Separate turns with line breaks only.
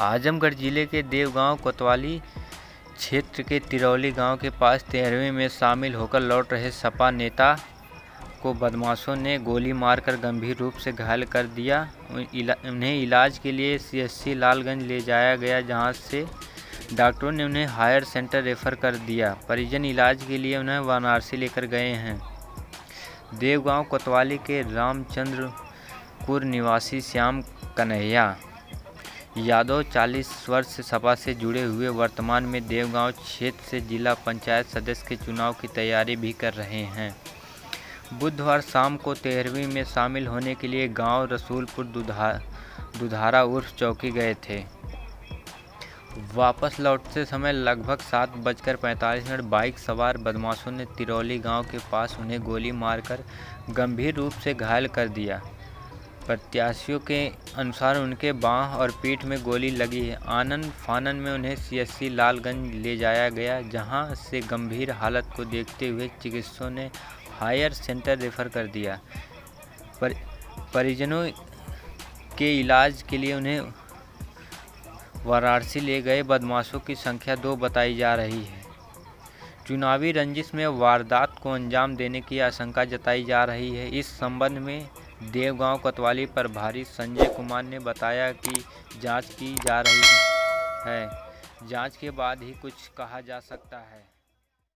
आजमगढ़ जिले के देवगांव कोतवाली क्षेत्र के तिरौली गांव के पास 13वीं में शामिल होकर लौट रहे सपा नेता को बदमाशों ने गोली मारकर गंभीर रूप से घायल कर दिया। उन्हें इलाज के लिए सीएचसी लालगंज ले जाया गया, जहां से डॉक्टरों ने उन्हें हायर सेंटर रेफर कर दिया। परिजन इलाज के लिए उन्हें वाराणसी लेकर गए हैं। देवगांव कोतवाली के रामचंद्रपुर निवासी श्याम कन्हैया यादव 40 वर्ष से सपा से जुड़े हुए वर्तमान में देवगांव क्षेत्र से जिला पंचायत सदस्य के चुनाव की तैयारी भी कर रहे हैं। बुधवार शाम को 13वीं में शामिल होने के लिए गांव रसूलपुर दुधारा उर्फ चौकी गए थे। वापस लौटते समय लगभग 7:45 बाइक सवार बदमाशों ने तिरौली गांव के पास उन्हें गोली मारकर गंभीर रूप से घायल कर दिया। प्रत्याशियों के अनुसार उनके बांह और पीठ में गोली लगी है। आनन फानन में उन्हें सीएचसी लालगंज ले जाया गया, जहां से गंभीर हालत को देखते हुए चिकित्सकों ने हायर सेंटर रेफर कर दिया। परिजनों के इलाज के लिए उन्हें वाराणसी ले गए बदमाशों की संख्या 2 बताई जा रही है। चुनावी रंजिश में वारदात को अंजाम देने की आशंका जताई जा रही है। इस संबंध में देवगांव कोतवाली प्रभारी संजय कुमार ने बताया कि जांच की जा रही है। जांच के बाद ही कुछ कहा जा सकता है।